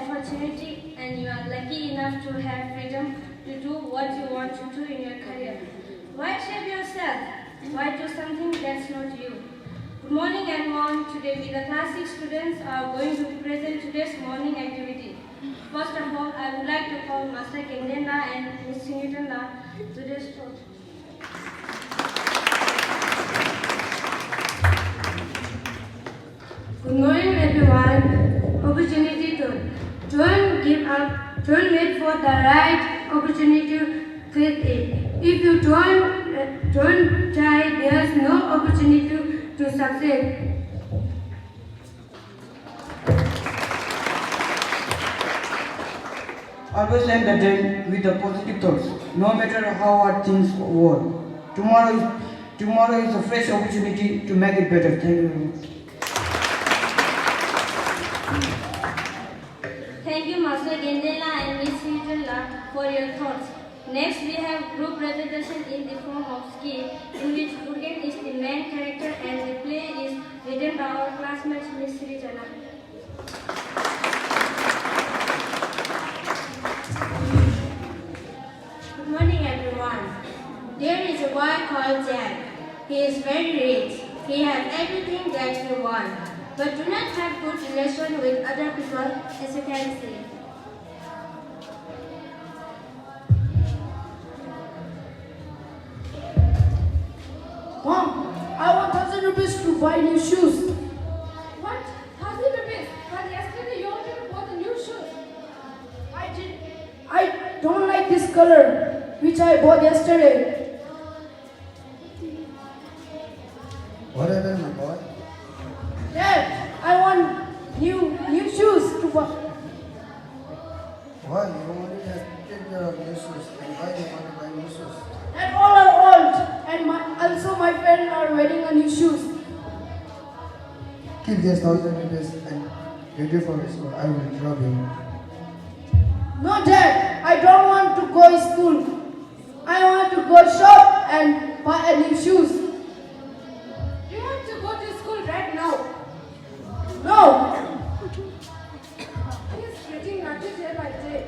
opportunity and you are lucky enough to have freedom to do what you want to do in your career. Why shape yourself? Why do something that's not you? Good morning everyone. Today we the class 6 students are going to present today's morning activity. First of all, I would like to call Master Kendena and Ms. Newton to this talk. Good morning everyone. Opportunity to don't give up, don't wait for the right opportunity to create it. If you don't try, there's no opportunity to succeed. Always end the day with the positive thoughts, no matter how hard things were. Tomorrow is a fresh opportunity to make it better. Thank you very much. Thank you, Master Gendela and Ms. Newton for your thoughts. Next, we have group presentation in the form of skit, in which Urgen is the main character and the play is written by our classmate Ms. Srijana. Good morning everyone. There is a boy called Jack. He is very rich. He has everything that you want, but do not have good relation with other people, as you can see. Mom, I want 1,000 rupees to buy new shoes. What? 1,000 rupees? But yesterday you already bought the new shoes. I don't like this color, which I bought yesterday. What happened, my boy? Dad, I want new shoes to buy. Why? You only have to take care of new shoes. And why do you want to buy new shoes? And all are old, and also my parents are wearing a new shoes. Keep this 1,000 rupees and get it for school. I will drop you. No, Dad, I don't want to go to school. I want to go shop and buy a new shoes. You have to go to school right now. No, He is getting naughty day by day.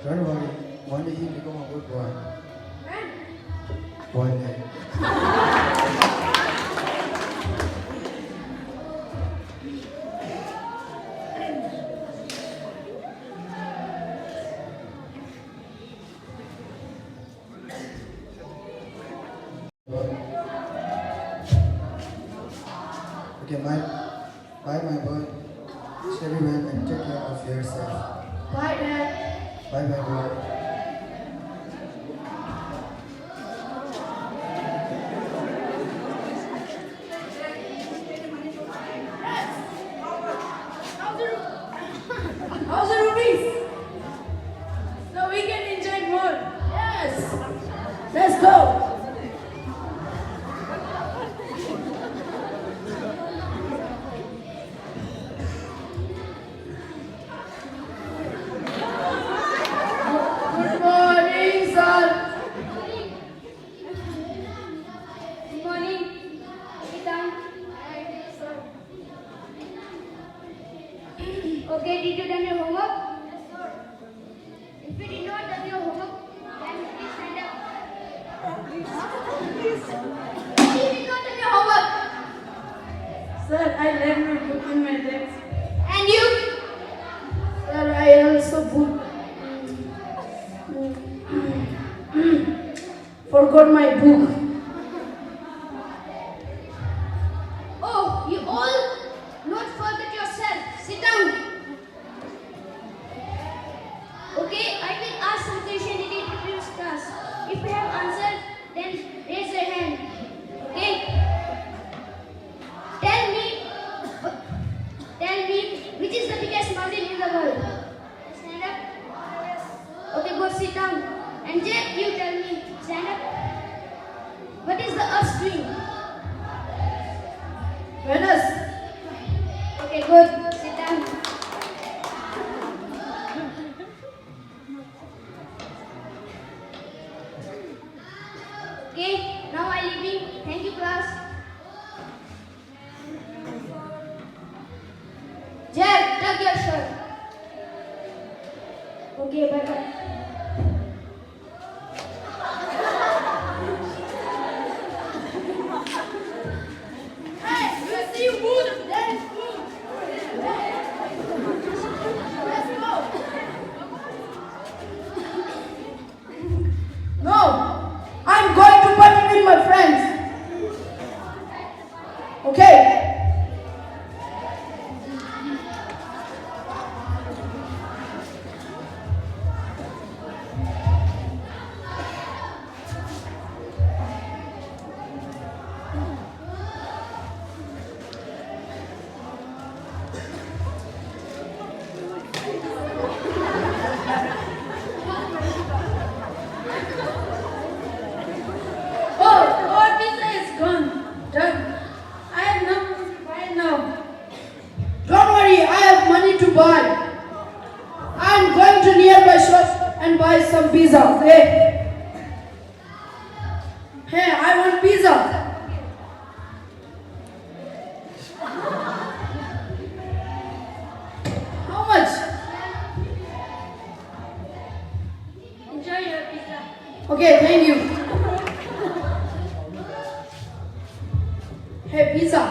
Don't worry. One day he'll become a good boy. Man, One day. Okay, bye my boy. Stay well and take care of yourself. bye, Dad. Bye my boy. How's the rupees? So we can enjoy more. Yes. Let's go. Good morning, sir. Good morning. Sit down. Okay, did you done your homework? If you did not done your homework, then please stand up. Why you did not done your homework? Sir, I left my book in my desk. And you? Sir, I also forgot my book. Oh, you all not forget yourself. Sit down. Okay, I will ask some question related to this class. If you have answered, then raise your hand. Okay? Tell me which is the biggest mountain in the world? Stand up. Okay, go sit down. And Jack, you tell me. Stand up. What is the Earth's doing? Venus. Okay, good. Sit down. Okay, now I leaving. Thank you, class. Jack, tuck your shirt. Okay, bye bye. Hey, we'll see you good. That is good. Let's go. No, I'm going to party with my friends. Okay. Oh, our pizza is gone. Done. I have nothing to buy now. Don't worry, I have money to buy. I'm going to nearby shop and buy some pizza. Hey, I want pizza. How much? Enjoy your pizza. Okay, thank you. Hey, pizza.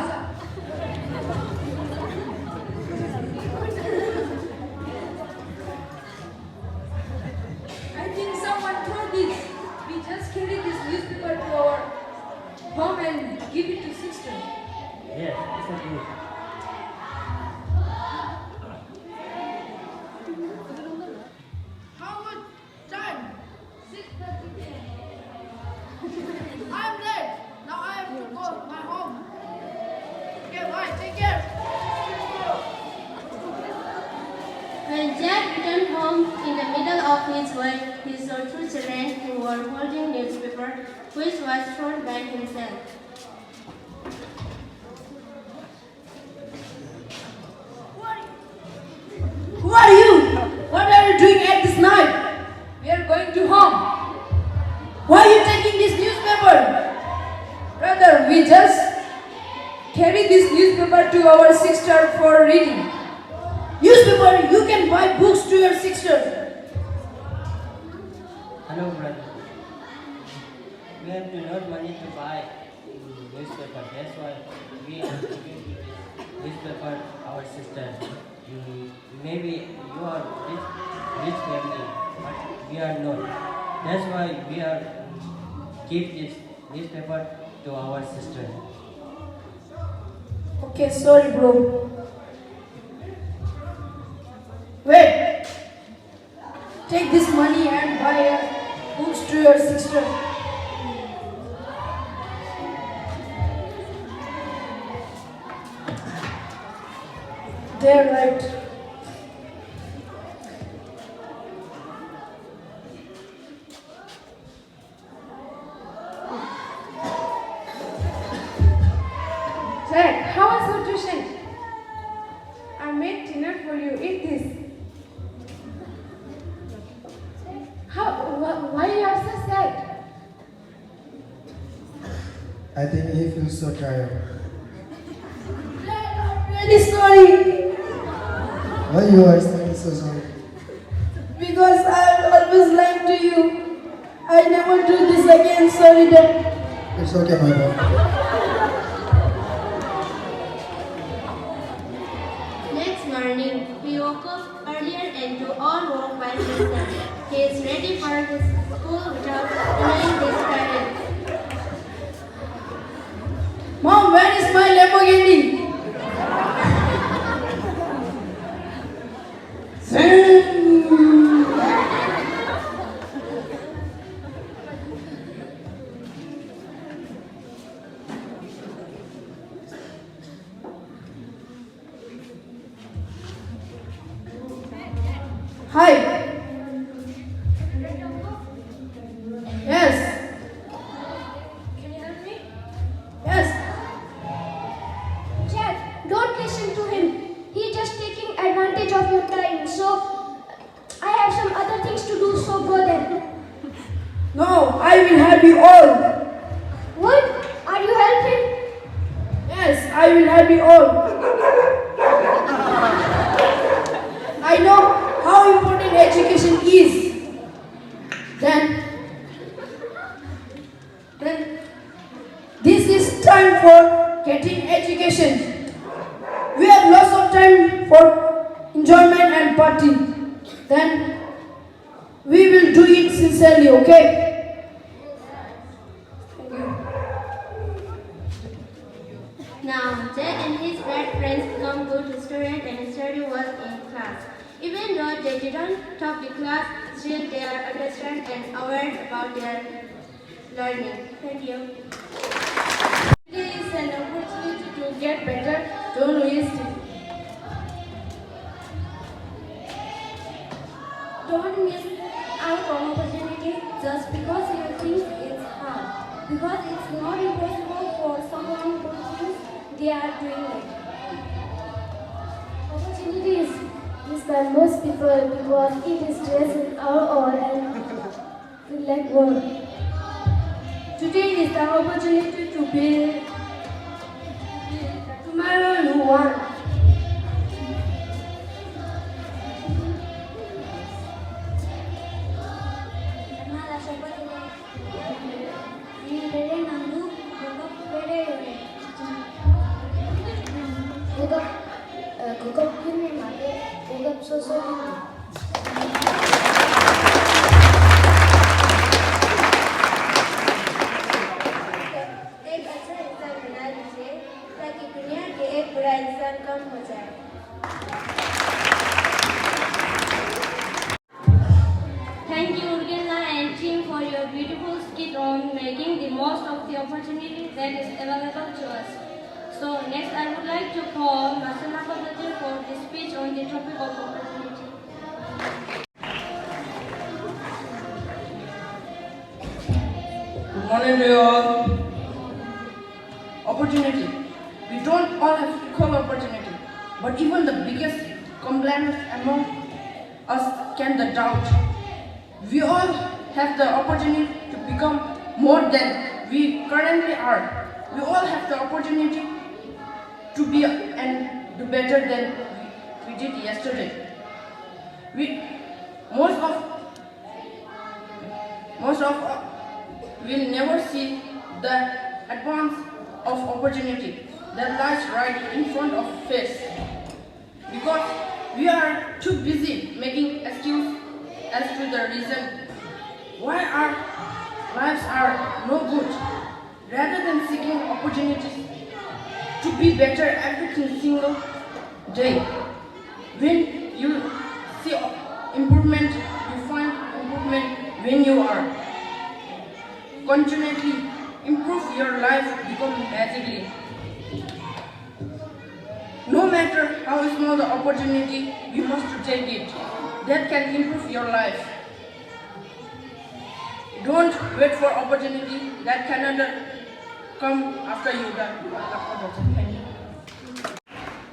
I think someone told this. We just carry this newspaper to our home and give it to sister. Yes, it's okay. How much time? 6:30. I'm late. Now I have to go to my home. Okay, bye. Take care. When Jack returned home in the middle of his work, he saw two children who were holding newspaper, which was thrown by himself. Who are you? What are you doing at this night? We are going to home. Why are you taking this newspaper? Brother, we just carry this newspaper to our sister for reading. Newspaper, you can buy books to your sister. Hello, brother. We have not money to buy newspaper. That's why we are giving this newspaper our sister. Maybe you are rich family, but we are not. That's why we are give this newspaper to our sister. Okay, sorry, bro. Wait. Take this money and buy books to your sister. They're right. Jack, how was your tuition? I made dinner for you. Eat this. Why you are so sad? I think he feels so tired. I'm really sorry Why you are saying so sorry? because I'm always lying to you. I never do this again. Sorry, Dad. It's okay, my boy. Next morning, he woke up earlier and do all work by himself. He is ready for his school without annoying his parents. Mom, where is my Lamborghini? Hi. Yes. Can you help me? Yes. Jack, don't listen to him. He's just taking advantage of your time. So, I have some other things to do, so go then. No, I will help you all. What? Are you helping? Yes, I will help you all. I know how important education is. then we will do it sincerely, okay? Now, Jack and his bad friends become good students and study well in class. Even though they didn't top the class, still they are understand and aware about their learning. Thank you. Today is an opportunity to get better. Don't waste it. Don't miss out on opportunity just because you think it's hard. Because it's not impossible for someone who thinks they are doing it. Opportunities is by most people because it is stress our and like work. Today is the opportunity to build tomorrow you want. एक अच्छा इंसान बना दीजिए ताकि दुनिया के एक बुरा इंसान कम हो जाए। Thank you, Urgena and team, for your beautiful skit on making the most of the opportunity that is available to us. So next, I would like to call Masana Padaji for the speech on the topic of opportunity. Good morning to you all. Opportunity. We don't all have equal opportunity, but even the biggest complainers among us can the doubt. We all have the opportunity to become more than we currently are. We all have the opportunity to be and do better than we did yesterday. Most of will never see the advance of opportunity that lies right in front of face, because we are too busy making excuses as to the reason why our lives are no good, rather than seeking opportunities to be better every single day. When you see improvement, you find improvement when you are continually improve your life become magically. No matter how small the opportunity, you must take it. That can improve your life. Don't wait for opportunity that cannot come after you done. Thank you.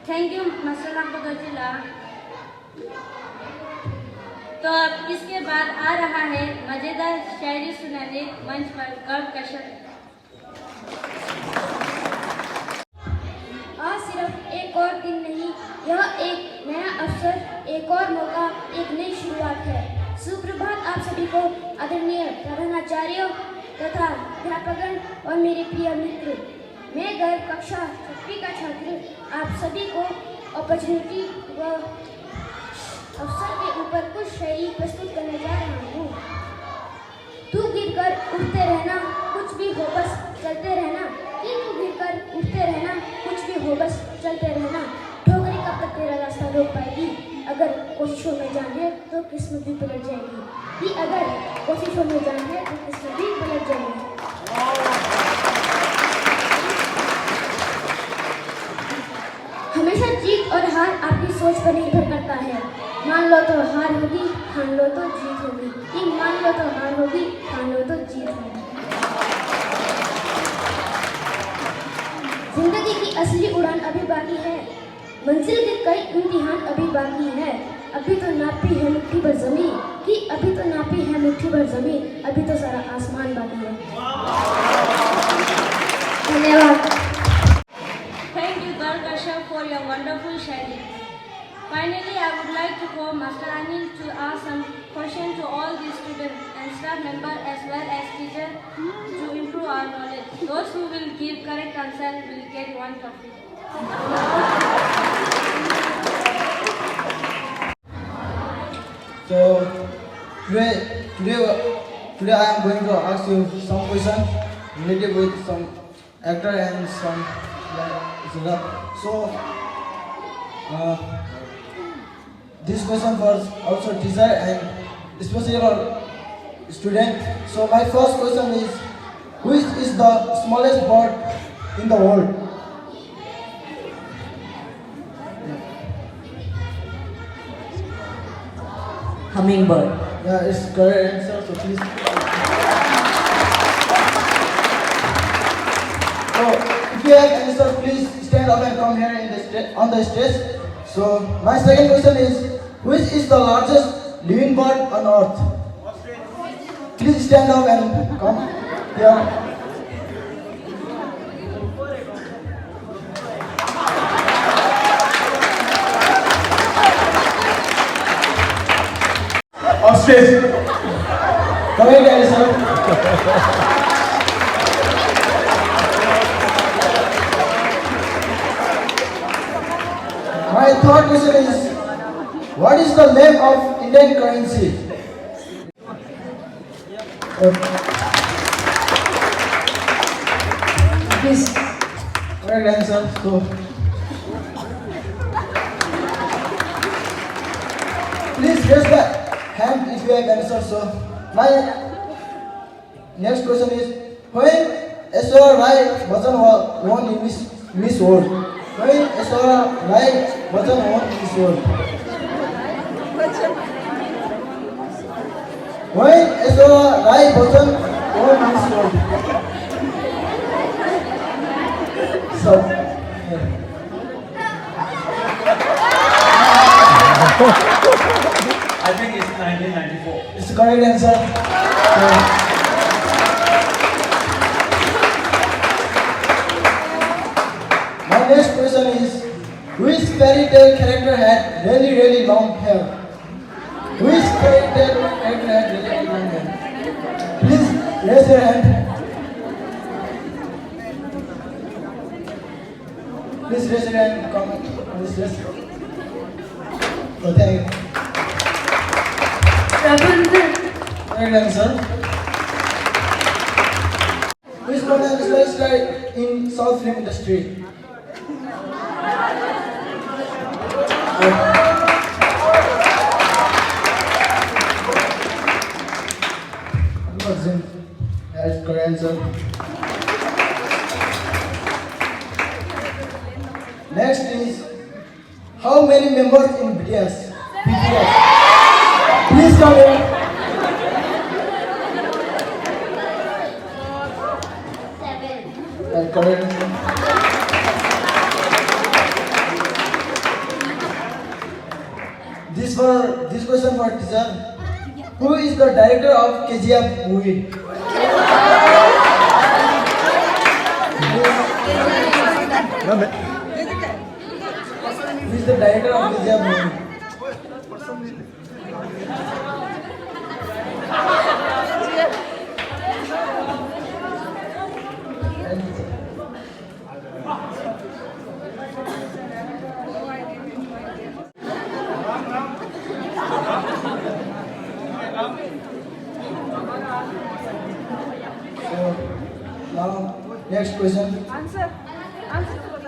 Thank you मसला बदौजिला। तो अब इसके बाद आ रहा है मजेदार शायरी सुनाने मंच पर गर्व का शब्द। आज सिर्फ एक और दिन नहीं, यह एक नया अवसर, एक और मौका, एक नई शुरुआत है। सुप्रभात आप सभी को, आदरणीय प्रधानाचार्यों तथा अध्यापकगण और मेरे प्रिय मित्र। मैं गर्भ कक्षा 6वीं का छात्र आप सभी को अपॉर्चुनिटी व अवसर के ऊपर कुछ शायरी प्रस्तुत करने जा रहा हूँ। तू गिरकर उठते रहना, कुछ भी हो बस चलते रहना। कि तू गिरकर उठते रहना, कुछ भी हो बस चलते रहना। ठोकरें कब तक तेरा रास्ता रोक पाएगी? अगर कोशिशों में जान है तो किस्मत भी पलट जाएगी। कि अगर कोशिशों में जान है तो किस्मत भी पलट जाएगी। हमेशा जीत और हार आपकी सोच पर निर्भर करता है। मान लो तो हार होगी, ठान लो तो जीत होगी। कि मान लो तो हार होगी, ठान लो तो जीत होगी। जिंदगी की असली उड़ान अभी बाकी है, मंजिल के कई इम्तिहान अभी बाकी है। अभी तो नापी है मुट्ठी भर जमीन, कि अभी तो नापी है मुट्ठी भर जमीन, अभी तो सारा आसमान बाकी है। धन्यवाद। Thank you, Darkasha, for your wonderful sharing. Finally, I would like to call Master Anil to ask some questions to all the students and staff members as well as teachers to improve our knowledge. Those who will give correct answer will get one trophy. So today I am going to ask you some questions related with some actor and some etc. So this question was also teacher and especially for student. So my first question is, which is the smallest bird in the world? Hummingbird. Yeah, it's correct answer. So please. So if you have answer, please stand up and come here in the on the stage. So my second question is, which is the largest living bird on earth? Please stand up and come here. Ostrich. Correct answer. My third question is, what is the name of Indian currency? Please. Correct answer. So, please raise the hand if you have answer. So, my next question is, when Aishwarya Rai Bachchan won in Miss World? When Aishwarya Rai Bachchan won Miss World? When Aishwarya Rai Bachchan won Miss World? So, I think it's 1994. it's the correct answer. My next question is, which fairy tale character had really long hair? Which fairy tale character had really long hair? Please raise your hand. Please raise your hand. Come. Please raise. So thank you. Rapunzel. Correct answer. Which one is star in South film industry? That's correct answer. Next is, how many members in BTS? Please come here. Correct answer. This question for teacher. Who is the director of KGF movie? Who is the director of KGF movie? So now next question.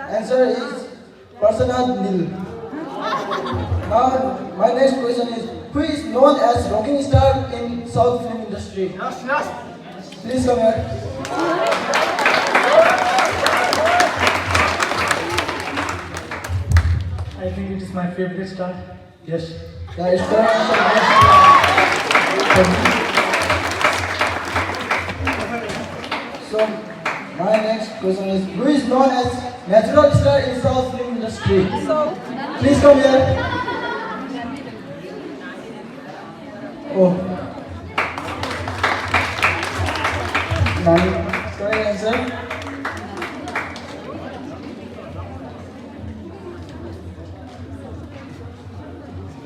Answer is Prasad Nil. Now my next question is, who is known as rocking star in South film industry? Please come here. I think it is my favorite star. Yes. That is correct answer. So my next question is, who is known as natural star in South film industry? Please come here. Oh. Now, correct answer.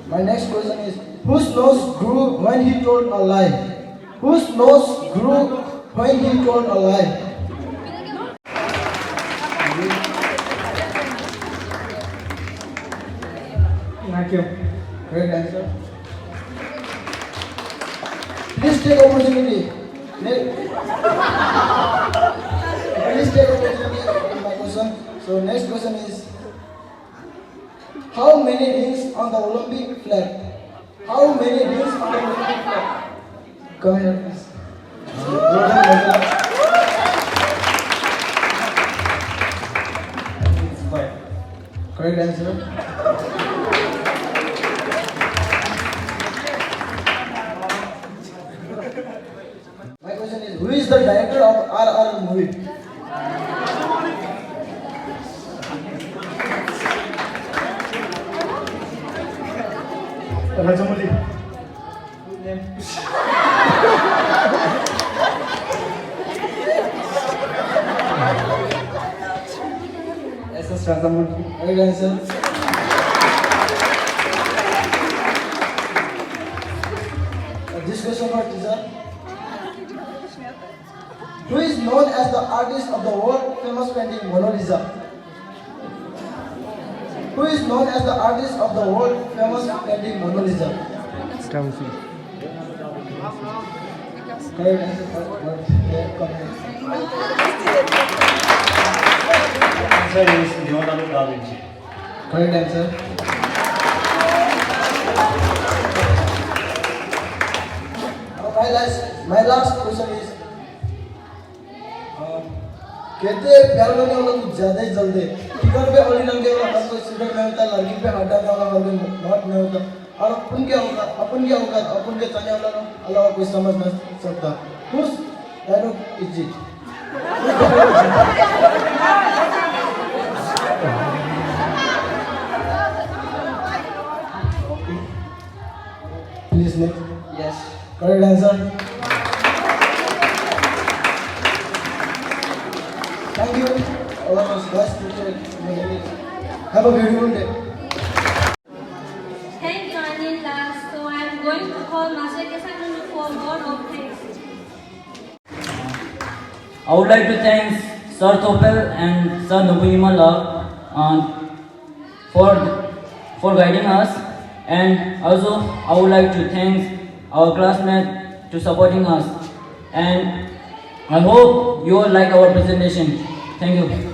My next question is, whose nose grew when he told a lie? Whose nose grew when he told a lie? Thank you. Correct answer. Please take opportunity. Please take opportunity in my question. So next question is, how many rings on the Olympic flag? How many rings on the Olympic flag? Come here, please. It's 5. Correct answer. My question is, who is the director of RR movie? Rajamouli. SS Rajamouli. Correct answer. This question for teacher. Who is known as the artist of the world famous painting Mona Lisa? Who is known as the artist of the world famous painting Mona Lisa? Stamford. Correct answer. Answer is Leonardo da Vinci. Correct answer. My last question is, कहते हैं प्यार करने वाला कुछ ज्यादा ही जल्दी ticket पे ओली लंगे वाला हर कोई सीधे में होता लड़की पे हटा वाला हर कोई नॉट में होता और अपन क्या होगा अपन के चाहने वाला अलावा कोई समझ नहीं सकता खुश dialogue is it please next Yes. Correct answer Thank you, all of us guys. Have a beautiful day. Thank you, Anila. So I am going to call Master Kesakun for word of thanks. I would like to thank Sir Topel and Sir Nubuyimala for guiding us, and also I would like to thank our classmates to supporting us, and I hope you all like our presentation. Thank you.